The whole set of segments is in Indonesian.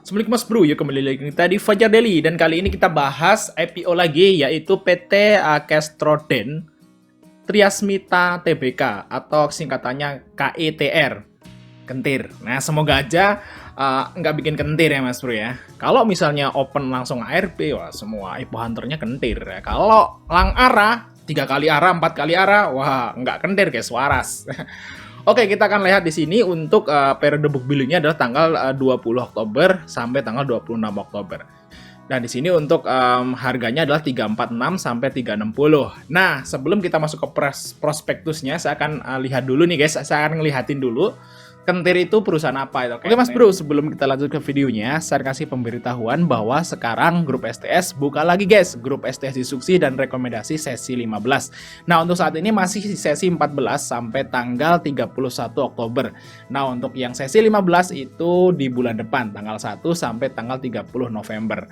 Assalamualaikum Mas Bro, ya kembali lagi kita di Fajar Daily dan kali ini kita bahas IPO lagi yaitu PT Castroden Triasmita Tbk atau singkatannya KETR, kentir. Nah semoga aja nggak bikin kentir ya Mas Bro ya. Kalau misalnya open langsung ARB, wah semua IPO hunternya kentir ya. Kalau lang arah, 3 kali arah, 4 kali arah, wah nggak kentir guys, waras. Oke, kita akan lihat di sini untuk periode book buildingnya adalah tanggal 20 Oktober sampai tanggal 26 Oktober. Nah, di sini untuk harganya adalah 346 sampai 360. Nah, sebelum kita masuk ke prospektusnya, saya akan lihat dulu nih guys, saya akan ngelihatin dulu kentir itu perusahaan apa itu. Oke Mas Bro, sebelum kita lanjut ke videonya, saya kasih pemberitahuan bahwa sekarang grup STS buka lagi guys, grup STS Instruksi dan Rekomendasi sesi 15. Nah, untuk saat ini masih sesi 14 sampai tanggal 31 Oktober. Nah, untuk yang sesi 15 itu di bulan depan, tanggal 1 sampai tanggal 30 November.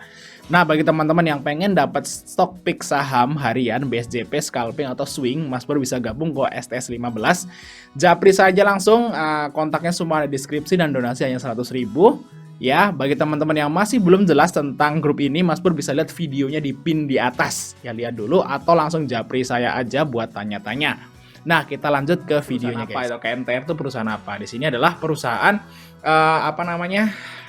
Nah, bagi teman-teman yang pengen dapat stok pick saham harian, BSJP, scalping, atau swing, Mas Bro bisa gabung ke STS 15. Japri saja langsung, kontaknya semua ada di deskripsi dan donasi hanya 100.000. Ya, bagi teman-teman yang masih belum jelas tentang grup ini, Mas Bro bisa lihat videonya di pin di atas. Ya, lihat dulu atau langsung japri saya aja buat tanya-tanya. Nah, kita lanjut ke videonya guys. Apa itu KNTR itu perusahaan apa? Di sini adalah perusahaan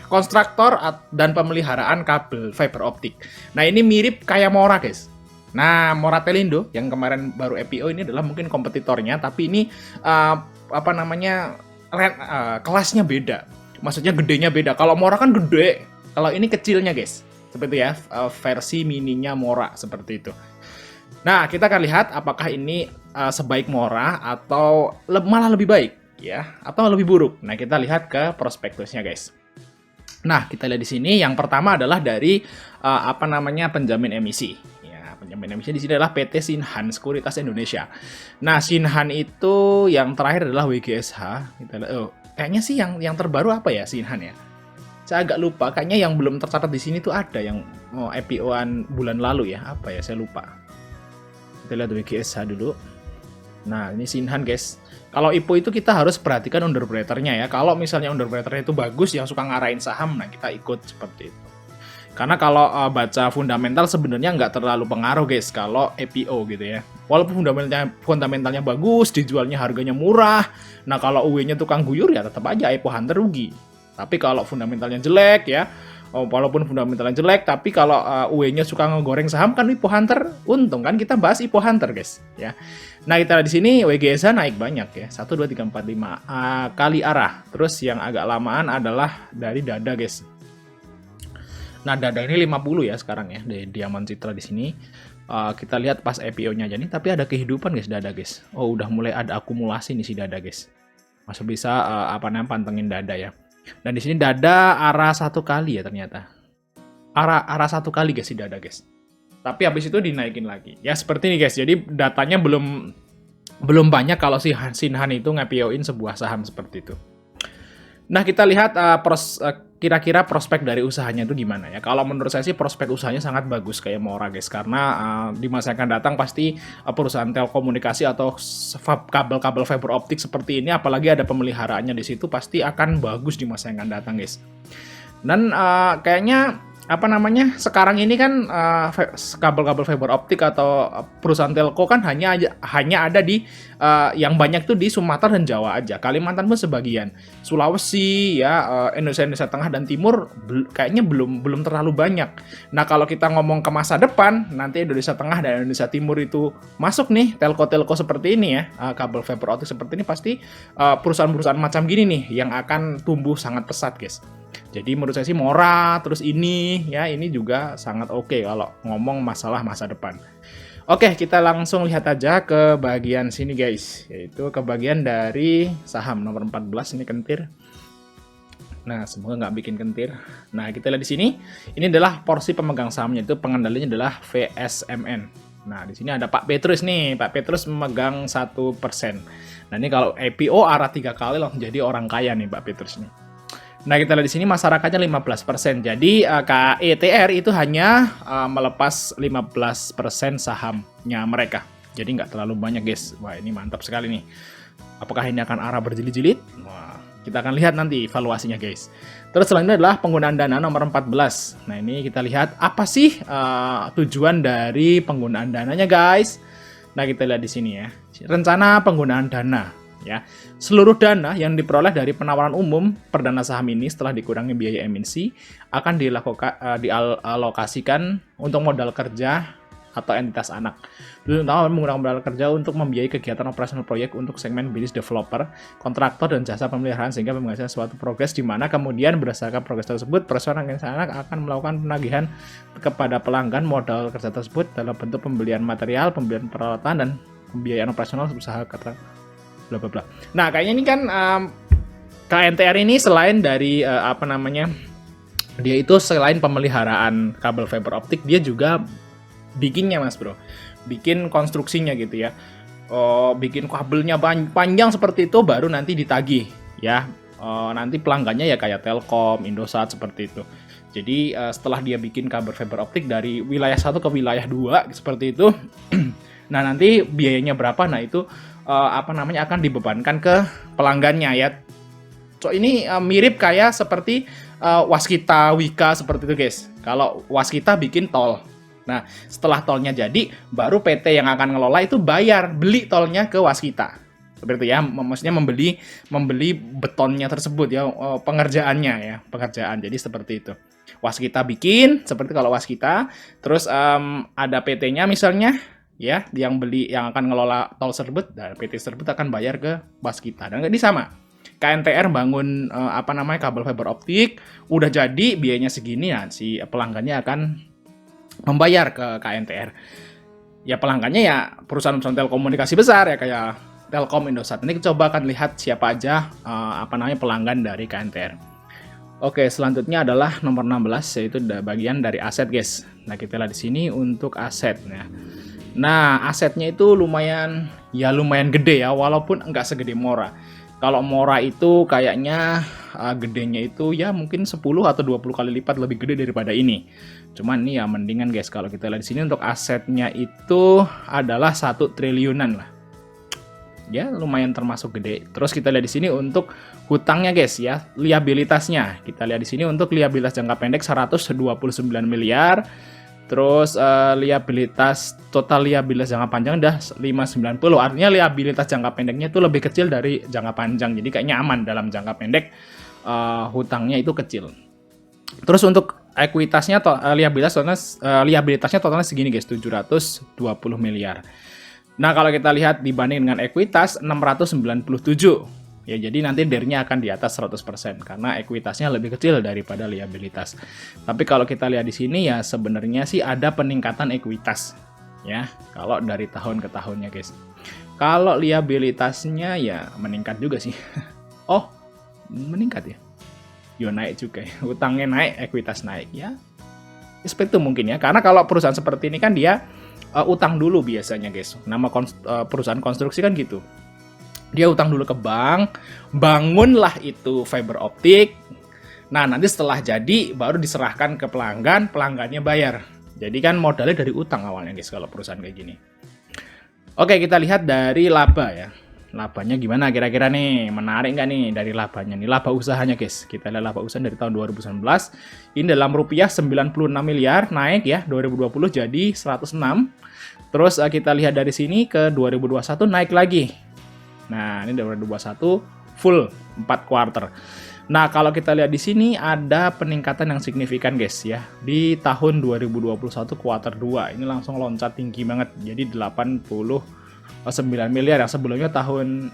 konstruktor dan pemeliharaan kabel fiber optik. Nah, ini mirip kayak Mora, guys. Nah, Mora Telindo yang kemarin baru IPO ini adalah mungkin kompetitornya, tapi ini kelasnya beda. Maksudnya gedenya beda. Kalau Mora kan gede, kalau ini kecilnya, guys. Seperti ya, versi mininya Mora seperti itu. Nah, kita akan lihat apakah ini sebaik Mora atau malah lebih baik ya, atau lebih buruk. Nah, kita lihat ke prospektusnya, guys. Nah, kita lihat di sini yang pertama adalah dari penjamin emisi. Ya, penjamin emisi di sini adalah PT Sinhan Sekuritas Indonesia. Nah, Sinhan itu yang terakhir adalah WGSH. Kayaknya sih yang terbaru apa ya Sinhan ya? Saya agak lupa. Kayaknya yang belum tercatat di sini tuh ada yang IPO-an bulan lalu ya. Apa ya? Saya lupa. Kita lihat WGSH dulu. Nah, ini Sinhan guys. Kalau IPO itu kita harus perhatikan underwriter-nya ya. Kalau misalnya underwriter-nya itu bagus, yang suka ngarahin saham, nah kita ikut seperti itu. Karena kalau baca fundamental sebenarnya nggak terlalu pengaruh guys kalau IPO gitu ya. Walaupun fundamentalnya bagus, dijualnya harganya murah. Nah, kalau UE-nya tukang guyur ya tetap aja IPO hunter rugi. Tapi kalau fundamentalnya jelek ya, walaupun fundamentalnya jelek, tapi kalau UE-nya suka ngegoreng saham kan IPO hunter untung kan, kita bahas IPO hunter guys ya. Nah, kita di sini WGSH naik banyak ya, 1 2 3 4 5 kali arah. Terus yang agak lamaan adalah dari Dada guys. Nah, Dada ini 50 ya sekarang ya, di Diamond Citra di sini. Kita lihat pas IPO-nya aja nih, tapi ada kehidupan guys Dada guys. Oh, udah mulai ada akumulasi nih si Dada guys. Masih bisa pantengin Dada ya. Dan di sini Dada arah 1 kali ya ternyata. Arah 1 kali guys si Dada guys. Tapi habis itu dinaikin lagi. Ya seperti ini guys. Jadi datanya belum banyak kalau si Sinhan itu nge-IPO-in sebuah saham seperti itu. Nah, kita lihat kira-kira prospek dari usahanya itu gimana ya. Kalau menurut saya sih prospek usahanya sangat bagus kayak Mora guys. Karena di masa yang akan datang pasti perusahaan telekomunikasi atau kabel-kabel fiber optik seperti ini, apalagi ada pemeliharaannya di situ, pasti akan bagus di masa yang akan datang guys. Dan kayaknya sekarang ini kan kabel-kabel fiber optik atau perusahaan telco kan hanya ada di yang banyak tuh di Sumatera dan Jawa aja. Kalimantan pun sebagian, Sulawesi ya, Indonesia Tengah dan Timur kayaknya belum terlalu banyak. Nah, kalau kita ngomong ke masa depan, nanti Indonesia Tengah dan Indonesia Timur itu masuk nih telco seperti ini ya, kabel fiber optik seperti ini, pasti perusahaan-perusahaan macam gini nih yang akan tumbuh sangat pesat guys. Jadi menurut saya sih Mora, terus ini juga sangat oke kalau ngomong masalah masa depan. Oke, kita langsung lihat aja ke bagian sini guys, yaitu ke bagian dari saham nomor 14 ini kentir. Nah, semoga nggak bikin kentir. Nah, kita lihat di sini, ini adalah porsi pemegang sahamnya, itu pengendalinya adalah VSMN. Nah, di sini ada Pak Petrus nih, Pak Petrus memegang 1%. Nah, ini kalau IPO arah 3 kali langsung jadi orang kaya nih Pak Petrus nih. Nah, kita lihat di sini masyarakatnya 15%. Jadi KETR itu hanya melepas 15% sahamnya mereka. Jadi nggak terlalu banyak guys. Wah, ini mantap sekali nih. Apakah ini akan arah berjilid-jilid? Wah, Kita akan lihat nanti valuasinya guys. Terus selanjutnya adalah penggunaan dana nomor 14. Nah ini kita lihat apa sih tujuan dari penggunaan dananya guys. Nah kita lihat di sini ya. Rencana penggunaan dana ya. Seluruh dana yang diperoleh dari penawaran umum perdana saham ini setelah dikurangi biaya emisi akan dialokasikan untuk modal kerja atau entitas anak. Terutama menggunakan modal kerja untuk membiayai kegiatan operasional proyek untuk segmen bisnis developer, kontraktor, dan jasa pemeliharaan sehingga menghasilkan suatu progres di mana kemudian berdasarkan progres tersebut perusahaan entitas anak akan melakukan penagihan kepada pelanggan modal kerja tersebut dalam bentuk pembelian material, pembelian peralatan, dan pembiayaan operasional usaha kata bla bla bla. Nah, kayaknya ini kan KNTR ini selain dari dia itu selain pemeliharaan kabel fiber optik, dia juga bikinnya mas bro, bikin konstruksinya gitu ya, bikin kabelnya panjang seperti itu baru nanti ditagih ya, nanti pelanggannya ya kayak Telkom, Indosat seperti itu. Jadi setelah dia bikin kabel fiber optik dari wilayah 1 ke wilayah 2 seperti itu, nah nanti biayanya berapa, nah itu akan dibebankan ke pelanggannya ya. So ini mirip kayak seperti Waskita, Wika seperti itu guys. Kalau Waskita bikin tol. Nah, setelah tolnya jadi, baru PT yang akan ngelola itu beli tolnya ke Waskita. Seperti itu ya, maksudnya membeli betonnya tersebut ya, pengerjaannya ya, pengerjaan. Jadi seperti itu. Waskita bikin, seperti kalau Waskita, terus ada PT-nya misalnya, ya, yang akan ngelola tol tersebut, dan PT tersebut akan bayar ke Waskita. Dan ini sama. KNTR bangun kabel fiber optik, udah jadi biayanya segini, nah si pelanggannya akan membayar ke KNTR. Ya pelanggannya ya perusahaan-perusahaan telekomunikasi besar ya kayak Telkom, Indosat. Ini kita coba akan lihat siapa aja pelanggan dari KNTR. Oke, selanjutnya adalah nomor 16 yaitu bagian dari aset guys. Nah, kita lihat di sini untuk asetnya. Nah, asetnya itu lumayan gede ya, walaupun enggak segede Mora. Kalau Mora itu kayaknya gedenya itu ya mungkin 10 atau 20 kali lipat lebih gede daripada ini. Cuman ini ya mendingan guys, kalau kita lihat di sini untuk asetnya itu adalah 1 triliunan lah. Ya, lumayan termasuk gede. Terus kita lihat di sini untuk hutangnya guys ya, liabilitasnya. Kita lihat di sini untuk liabilitas jangka pendek 129 miliar. Terus total liabilitas jangka panjang udah 590. Artinya liabilitas jangka pendeknya itu lebih kecil dari jangka panjang. Jadi kayaknya aman dalam jangka pendek, hutangnya itu kecil. Terus untuk ekuitasnya liabilitasnya totalnya segini guys, 720 miliar. Nah, kalau kita lihat dibanding dengan ekuitas 697. Ya, jadi nanti DER-nya akan di atas 100% karena ekuitasnya lebih kecil daripada liabilitas. Tapi kalau kita lihat di sini ya sebenarnya sih ada peningkatan ekuitas ya, kalau dari tahun ke tahunnya guys. Kalau liabilitasnya ya meningkat juga sih. Oh, meningkat ya. Yo naik juga ya. Utangnya naik, ekuitas naik ya. Seperti itu mungkin ya. Karena kalau perusahaan seperti ini kan dia utang dulu biasanya guys. Nama perusahaan konstruksi kan gitu. Dia utang dulu ke bank, bangunlah itu fiber optik. Nah, nanti setelah jadi baru diserahkan ke pelanggan, pelanggannya bayar. Jadi kan modalnya dari utang awalnya guys kalau perusahaan kayak gini. Oke, kita lihat dari laba ya. Labanya gimana kira-kira nih? Menarik nggak nih dari labanya nih? Laba usahanya guys. Kita lihat laba usaha dari tahun 2019. Ini dalam rupiah 96 miliar, naik ya. 2020 jadi 106. Terus kita lihat dari sini ke 2021 naik lagi. Nah, ini 2021 full 4 quarter. Nah, kalau kita lihat di sini ada peningkatan yang signifikan guys ya. Di tahun 2021 quarter 2 ini langsung loncat tinggi banget. Jadi 89 miliar yang sebelumnya 21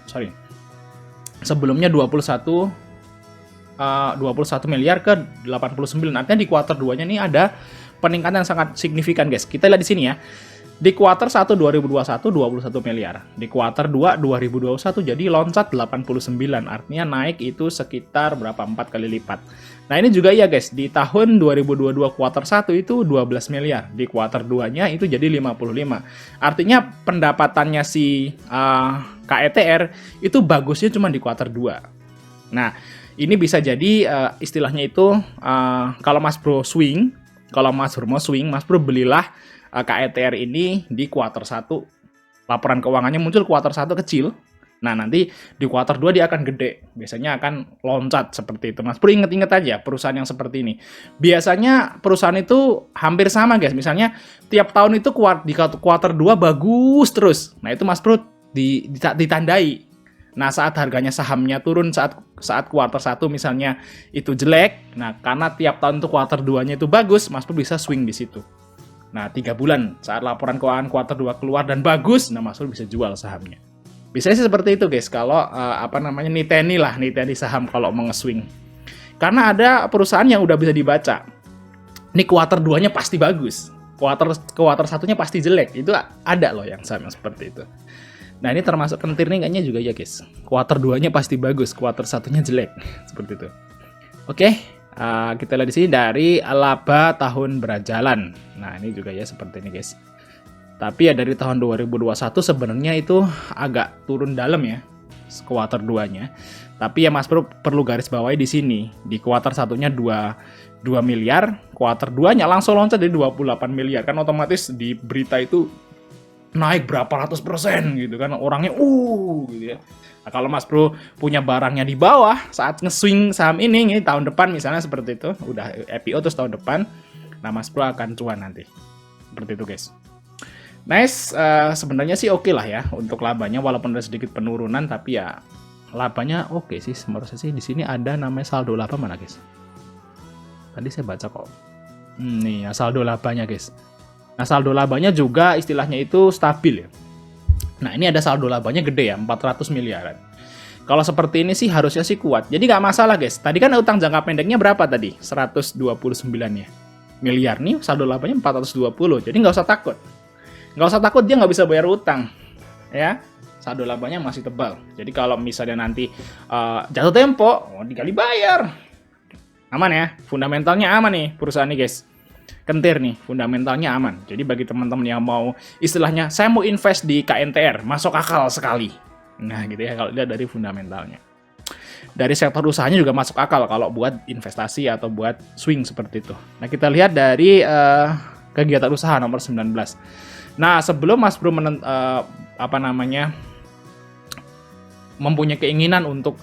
miliar ke 89. Artinya di quarter 2-nya ini ada peningkatan yang sangat signifikan guys. Kita lihat di sini ya. Di kuarter 1 2021 21 miliar. Di kuarter 2 2021 jadi loncat 89. Artinya naik itu sekitar berapa? 4 kali lipat. Nah, ini juga ya guys, di tahun 2022 kuarter 1 itu 12 miliar. Di kuarter 2-nya itu jadi 55. Artinya pendapatannya si KETR itu bagusnya cuma di kuarter 2. Nah, ini bisa jadi istilahnya itu kalau Mas Bro swing, kalau Mas Bro mau swing, Mas Bro belilah KETR ini di kuarter 1. Laporan keuangannya muncul kuarter 1 kecil. Nah, nanti di kuartal 2 dia akan gede. Biasanya akan loncat seperti itu. Mas Bro inget-inget aja perusahaan yang seperti ini. Biasanya perusahaan itu hampir sama, guys. Misalnya tiap tahun itu di kuartal 2 bagus terus. Nah, itu Mas Bro ditandai. Nah, saat harganya sahamnya turun saat kuartal 1 misalnya itu jelek. Nah, karena tiap tahun itu kuartal 2-nya itu bagus, Mas Bro bisa swing di situ. Nah, 3 bulan saat laporan keuangan kuartal 2 keluar dan bagus, nah Mas Bro bisa jual sahamnya. Biasanya sih seperti itu, guys. Kalau niteni saham kalau mau nge-swing. Karena ada perusahaan yang udah bisa dibaca. Ini kuartal 2-nya pasti bagus. Kuartal 1-nya pasti jelek. Itu ada loh yang saham yang seperti itu. Nah, ini termasuk kentir nih kayaknya juga ya, guys. Kuartal 2-nya pasti bagus, kuartal 1-nya jelek. Seperti itu. Oke, kita lihat di sini dari laba tahun berjalan. Nah, ini juga ya seperti ini, guys. Tapi ya dari tahun 2021 sebenarnya itu agak turun dalam ya, kuartal 2-nya. Tapi ya Mas Bro perlu garis bawahi di sini. Di kuartal 1-nya 2 miliar, kuartal 2-nya langsung loncat dari 28 miliar. Kan otomatis di berita itu naik berapa ratus % gitu kan. Orangnya gitu ya. Nah, kalau Mas Bro punya barangnya di bawah saat nge-swing saham ini tahun depan misalnya seperti itu, udah IPO terus tahun depan, nah Mas Bro akan cuan nanti. Seperti itu, guys. Nice, sebenarnya sih oke lah ya untuk labanya, walaupun ada sedikit penurunan, tapi ya labanya oke sih. Menurut saya sih di sini ada namanya saldo laba mana, guys? Tadi saya baca kok. Nih ya saldo labanya, guys. Nah, saldo labanya juga istilahnya itu stabil ya. Nah, ini ada saldo labanya gede ya, 400 miliaran. Kalau seperti ini sih harusnya sih kuat. Jadi nggak masalah, guys. Tadi kan utang jangka pendeknya berapa tadi? 129 ya. Miliar nih saldo labanya 420. Jadi nggak usah takut. Nggak usah takut dia nggak bisa bayar utang, ya. Saldo labanya masih tebal. Jadi kalau misalnya nanti jatuh tempo, dikali bayar. Aman ya, fundamentalnya aman nih perusahaan ini, guys. Kentir nih, fundamentalnya aman. Jadi bagi teman-teman yang mau, istilahnya, saya mau invest di KNTR, masuk akal sekali. Nah gitu ya, kalau lihat dari fundamentalnya. Dari sektor usahanya juga masuk akal kalau buat investasi atau buat swing seperti itu. Nah kita lihat dari kegiatan usaha nomor 19. Nah, sebelum Mas Bro mempunyai keinginan untuk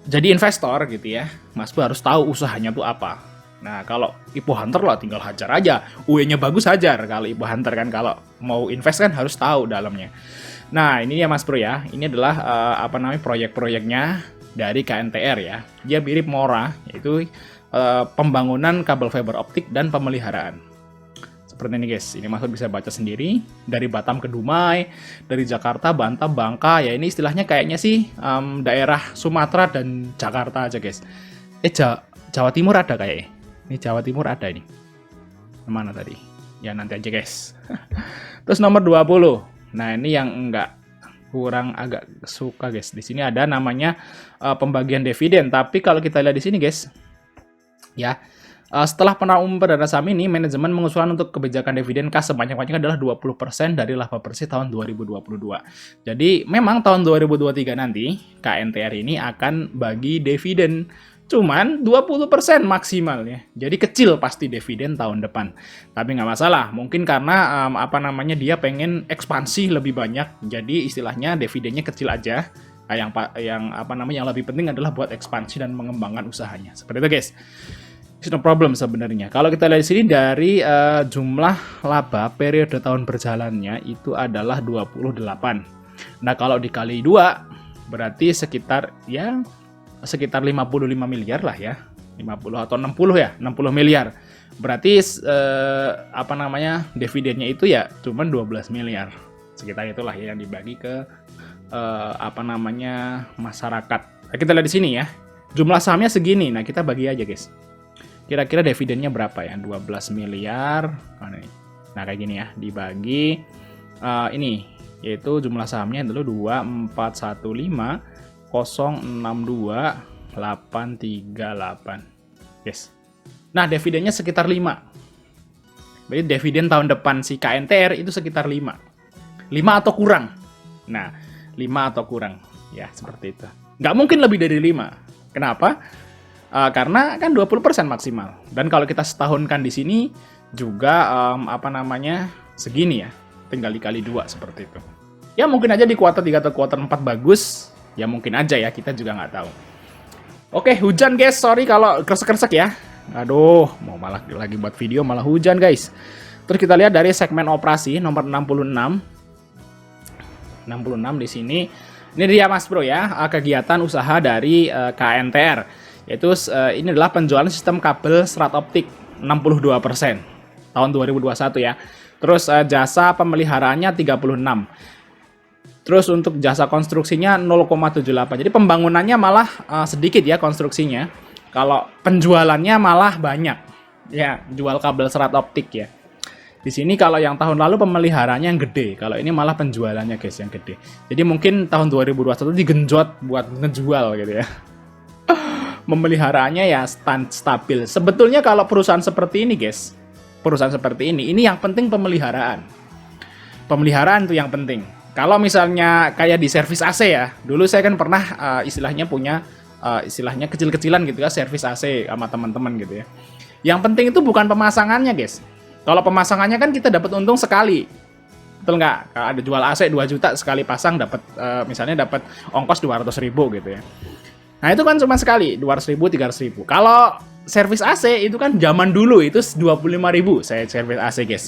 jadi investor gitu ya, Mas Bro harus tahu usahanya tuh apa. Nah, kalau Ibu Hunter lah tinggal hajar aja, UE-nya bagus hajar. Kalau Ibu Hunter kan kalau mau invest kan harus tahu dalamnya. Nah, ini ya Mas Bro ya, ini adalah proyek-proyeknya dari KNTR ya. Dia mirip Mora, yaitu pembangunan kabel fiber optik dan pemeliharaan. Seperti ini, guys. Ini Mas Bro bisa baca sendiri. Dari Batam ke Dumai, dari Jakarta, Banten, Bangka. Ya ini istilahnya kayaknya sih daerah Sumatera dan Jakarta aja, guys. Jawa Timur ada kayaknya. Ini Jawa Timur ada ini. Mana tadi? Ya nanti aja, guys. Terus nomor 20. Nah, ini yang kurang agak suka, guys. Di sini ada namanya pembagian dividen. Tapi kalau kita lihat di sini, guys. Ya. Setelah penerapan perdana saham ini, manajemen mengusulkan untuk kebijakan dividen kas sebanyak-banyaknya adalah 20% dari laba bersih tahun 2022. Jadi, memang tahun 2023 nanti, KNTR ini akan bagi dividen. Cuman 20% maksimal ya. Jadi kecil pasti dividen tahun depan. Tapi nggak masalah. Mungkin karena dia pengen ekspansi lebih banyak. Jadi istilahnya dividennya kecil aja. Yang lebih penting adalah buat ekspansi dan mengembangkan usahanya. Seperti itu, guys. It's no problem sebenarnya. Kalau kita lihat di sini dari jumlah laba periode tahun berjalannya itu adalah 28. Nah, kalau dikali 2 berarti sekitar 55 miliar lah ya. 50 atau 60 ya, 60 miliar. Berarti dividennya itu ya cuman 12 miliar. Sekitar itulah ya yang dibagi ke masyarakat. Nah, kita lihat di sini ya. Jumlah sahamnya segini. Nah, kita bagi aja, guys. Kira-kira dividennya berapa ya? 12 miliar. Nah, kayak gini ya. Dibagi ini, yaitu jumlah sahamnya adalah 2415 062 838. Yes. Nah, dividennya sekitar 5. Berarti dividen tahun depan si KNTR itu sekitar 5. 5 atau kurang. Nah, 5 atau kurang. Ya, seperti itu. Nggak mungkin lebih dari 5. Kenapa? Karena kan 20% maksimal. Dan kalau kita setahunkan di sini juga segini ya. Tinggal dikali 2 seperti itu. Ya mungkin aja di kuartal 3 atau kuartal 4 bagus. Ya mungkin aja ya, kita juga nggak tahu. Oke, hujan guys. Sorry kalau kresek-kresek ya. Aduh, mau malah lagi buat video malah hujan guys. Terus kita lihat dari segmen operasi nomor 66. 66 di sini. Ini dia Mas Bro ya, kegiatan usaha dari KNTR. Yaitu ini adalah penjualan sistem kabel serat optik 62% tahun 2021 ya. Terus jasa pemeliharaannya 36. Terus untuk jasa konstruksinya 0,78. Jadi pembangunannya malah sedikit ya konstruksinya. Kalau penjualannya malah banyak. Ya, jual kabel serat optik ya. Di sini kalau yang tahun lalu pemeliharanya yang gede. Kalau ini malah penjualannya guys yang gede. Jadi mungkin tahun 2021 digenjot buat ngejual gitu ya. Memeliharaannya ya stabil. Sebetulnya kalau perusahaan seperti ini guys, perusahaan seperti ini yang penting pemeliharaan. Pemeliharaan itu yang penting. Kalau misalnya kayak di servis AC ya, dulu saya kan pernah istilahnya punya istilahnya kecil-kecilan gitu ya, servis AC sama teman-teman gitu ya. Yang penting itu bukan pemasangannya guys. Kalau pemasangannya kan kita dapat untung sekali, betul nggak? Kalau ada jual AC 2 juta sekali pasang dapat misalnya dapat ongkos 200.000 gitu ya. Nah itu kan cuma sekali 200.000, 300.000. Kalau servis AC itu kan zaman dulu itu 25.000 saya servis AC guys.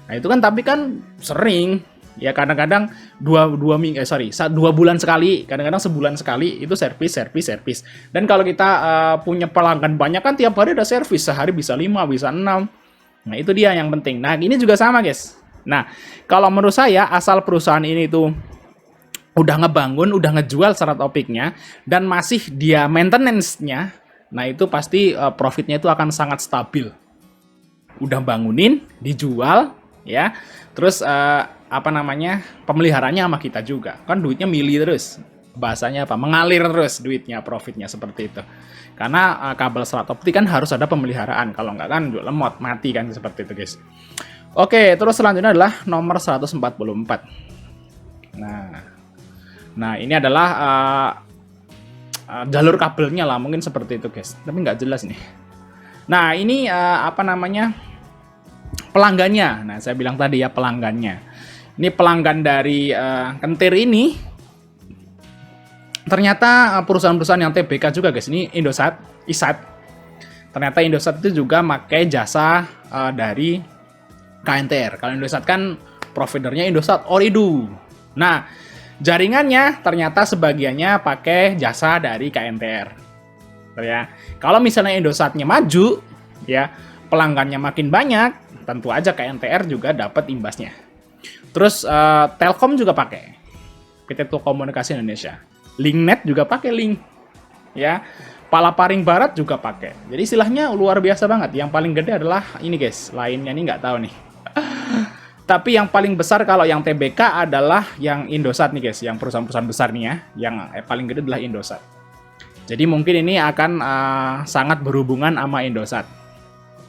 Nah itu kan tapi kan sering. Ya kadang-kadang 2 bulan sekali, kadang-kadang sebulan sekali itu servis. Dan kalau kita punya pelanggan banyak kan tiap hari ada servis, sehari bisa 5, bisa 6. Nah itu dia yang penting. Nah ini juga sama guys. Nah kalau menurut saya asal perusahaan ini tuh udah ngebangun, udah ngejual serat optiknya, dan masih dia maintenance-nya, nah itu pasti profitnya itu akan sangat stabil. Udah bangunin, dijual, ya, terus pemeliharanya sama kita juga kan duitnya milih terus, bahasanya apa, mengalir terus duitnya, profitnya seperti itu, karena kabel serat optik kan harus ada pemeliharaan, kalau nggak kan lemot mati kan seperti itu guys. Oke, terus selanjutnya adalah nomor 144. Nah ini adalah jalur kabelnya lah, mungkin seperti itu guys, tapi nggak jelas nih. Nah ini pelanggannya. Nah saya bilang tadi ya pelanggannya. Ini pelanggan dari Kentir ini ternyata perusahaan-perusahaan yang TBK juga guys. Ini Indosat, ISAT. Ternyata Indosat itu juga pakai jasa dari KNTR. Kalau Indosat kan providernya Indosat Ooredoo. Nah jaringannya ternyata sebagiannya pakai jasa dari KNTR. Ya. Kalau misalnya Indosatnya maju, ya pelanggannya makin banyak, tentu aja KNTR juga dapat imbasnya. Terus Telkom juga pakai, PT Telekomunikasi Indonesia. Linknet juga pakai Link, ya. Palaparing Barat juga pakai. Jadi istilahnya luar biasa banget. Yang paling gede adalah ini guys, lainnya nih nggak tahu nih. Tapi yang paling besar kalau yang TBK adalah yang Indosat nih guys, yang perusahaan-perusahaan besar nih ya. Yang paling gede adalah Indosat. Jadi mungkin ini akan sangat berhubungan sama Indosat.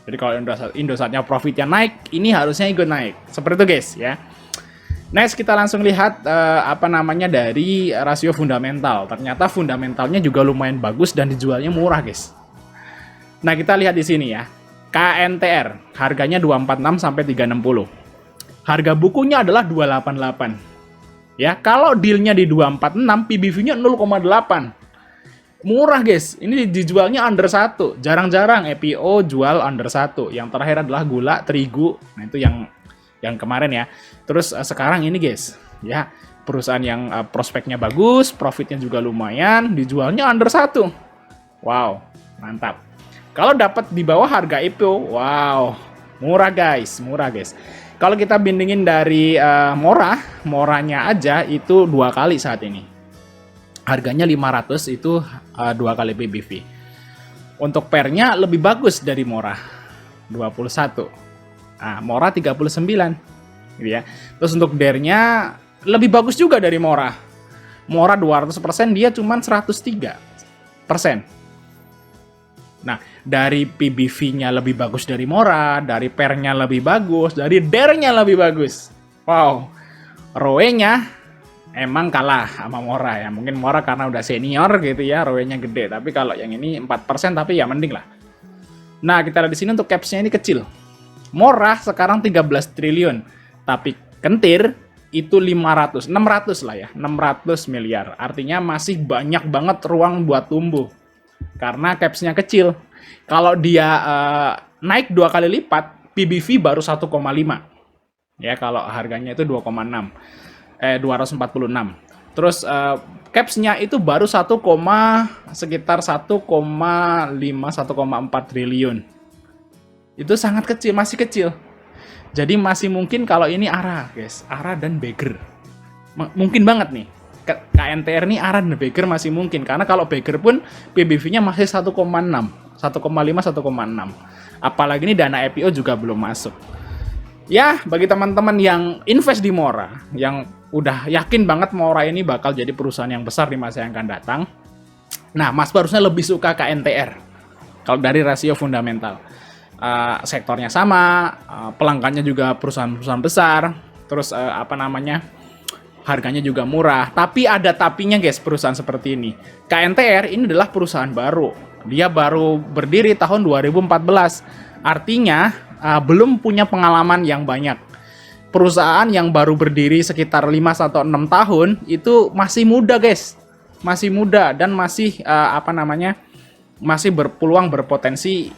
Jadi kalau Indosatnya profitnya naik, ini harusnya ikut naik. Seperti itu guys ya. Next kita langsung lihat dari rasio fundamental. Ternyata fundamentalnya juga lumayan bagus dan dijualnya murah guys. Nah kita lihat di sini ya. KNTR harganya 246 sampai 360. Harga bukunya adalah 288. Ya, kalau dealnya di 246, PBV-nya 0,8. Murah guys, ini dijualnya under 1. Jarang-jarang EPO jual under 1. Yang terakhir adalah gula, terigu. Nah itu yang kemarin ya. Terus sekarang ini guys, ya perusahaan yang prospeknya bagus, profitnya juga lumayan, dijualnya under 1. Wow, mantap. Kalau dapat di bawah harga EPO, wow, murah guys, murah guys. Kalau kita bandingin dari Moranya aja itu 2 kali saat ini. Harganya 500 itu 2 kali PBV. Untuk pernya lebih bagus dari Mora, 21. Nah, Mora 39. Gitu ya. Terus untuk DER-nya lebih bagus juga dari Mora. Mora 200%, dia cuma 103%. Nah, dari PBV-nya lebih bagus dari Mora, dari pernya lebih bagus, dari DER-nya lebih bagus. Wow. ROE-nya emang kalah sama Mora ya. Mungkin Mora karena udah senior gitu ya, ROE-nya gede. Tapi kalau yang ini 4%, tapi ya mending lah. Nah, kita lihat di sini untuk caps-nya ini kecil. Mora sekarang 13 triliun. Tapi Kentir itu 600 lah ya, 600 miliar. Artinya masih banyak banget ruang buat tumbuh. Karena capsnya kecil. Kalau dia naik 2 kali lipat, PBV baru 1,5. Ya, kalau harganya itu 2,6. 246. Terus capsnya itu baru sekitar 1,4 triliun. Itu sangat kecil, masih kecil. Jadi masih mungkin kalau ini ARA, guys. ARA dan Bagger. Mungkin banget nih. KNTR ini ARA dan Bagger masih mungkin. Karena kalau Bagger pun PBV-nya masih 1,6. 1,5, 1,6. Apalagi ini dana IPO juga belum masuk. Ya, bagi teman-teman yang invest di Mora, yang udah yakin banget Mora ini bakal jadi perusahaan yang besar di masa yang akan datang. Nah, Mas harusnya lebih suka KNTR. Kalau dari rasio fundamental. Sektornya sama, pelanggannya juga perusahaan-perusahaan besar, terus harganya juga murah. Tapi ada tapinya guys, perusahaan seperti ini. KNTR ini adalah perusahaan baru. Dia baru berdiri tahun 2014. Artinya belum punya pengalaman yang banyak. Perusahaan yang baru berdiri sekitar 5 atau 6 tahun itu masih muda guys. Masih muda dan masih masih berpeluang berpotensi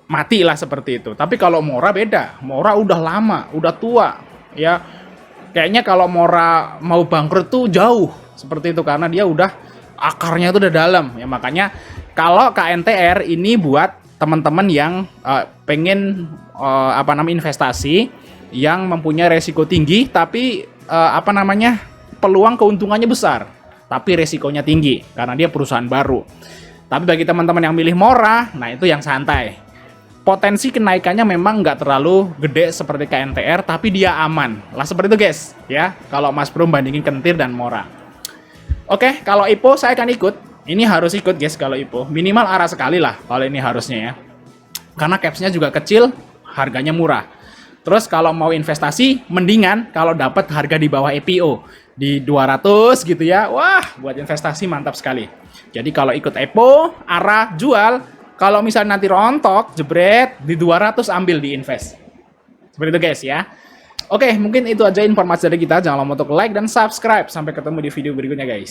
mati lah seperti itu. Tapi kalau Mora beda. Mora udah lama, udah tua. Ya, kayaknya kalau Mora mau bangkrut tuh jauh seperti itu karena dia udah akarnya tuh udah dalam. Ya makanya kalau KNTR ini buat teman-teman yang pengen investasi yang mempunyai resiko tinggi tapi peluang keuntungannya besar tapi resikonya tinggi karena dia perusahaan baru. Tapi bagi teman-teman yang milih Mora, nah itu yang santai. Potensi kenaikannya memang nggak terlalu gede seperti KNTR, tapi dia aman. Lah seperti itu guys, ya. Kalau Mas Bro bandingin Kentir dan Mora. Oke, kalau IPO saya akan ikut. Ini harus ikut guys kalau IPO. Minimal ARA sekali lah kalau ini harusnya ya. Karena capsnya juga kecil, harganya murah. Terus kalau mau investasi, mendingan kalau dapat harga di bawah IPO. Di 200 gitu ya. Wah, buat investasi mantap sekali. Jadi kalau ikut IPO, ARA, jual. Kalau misalnya nanti rontok, jebret, di 200 ambil di invest. Seperti itu guys ya. Oke, mungkin itu aja informasi dari kita. Jangan lupa untuk like dan subscribe. Sampai ketemu di video berikutnya guys.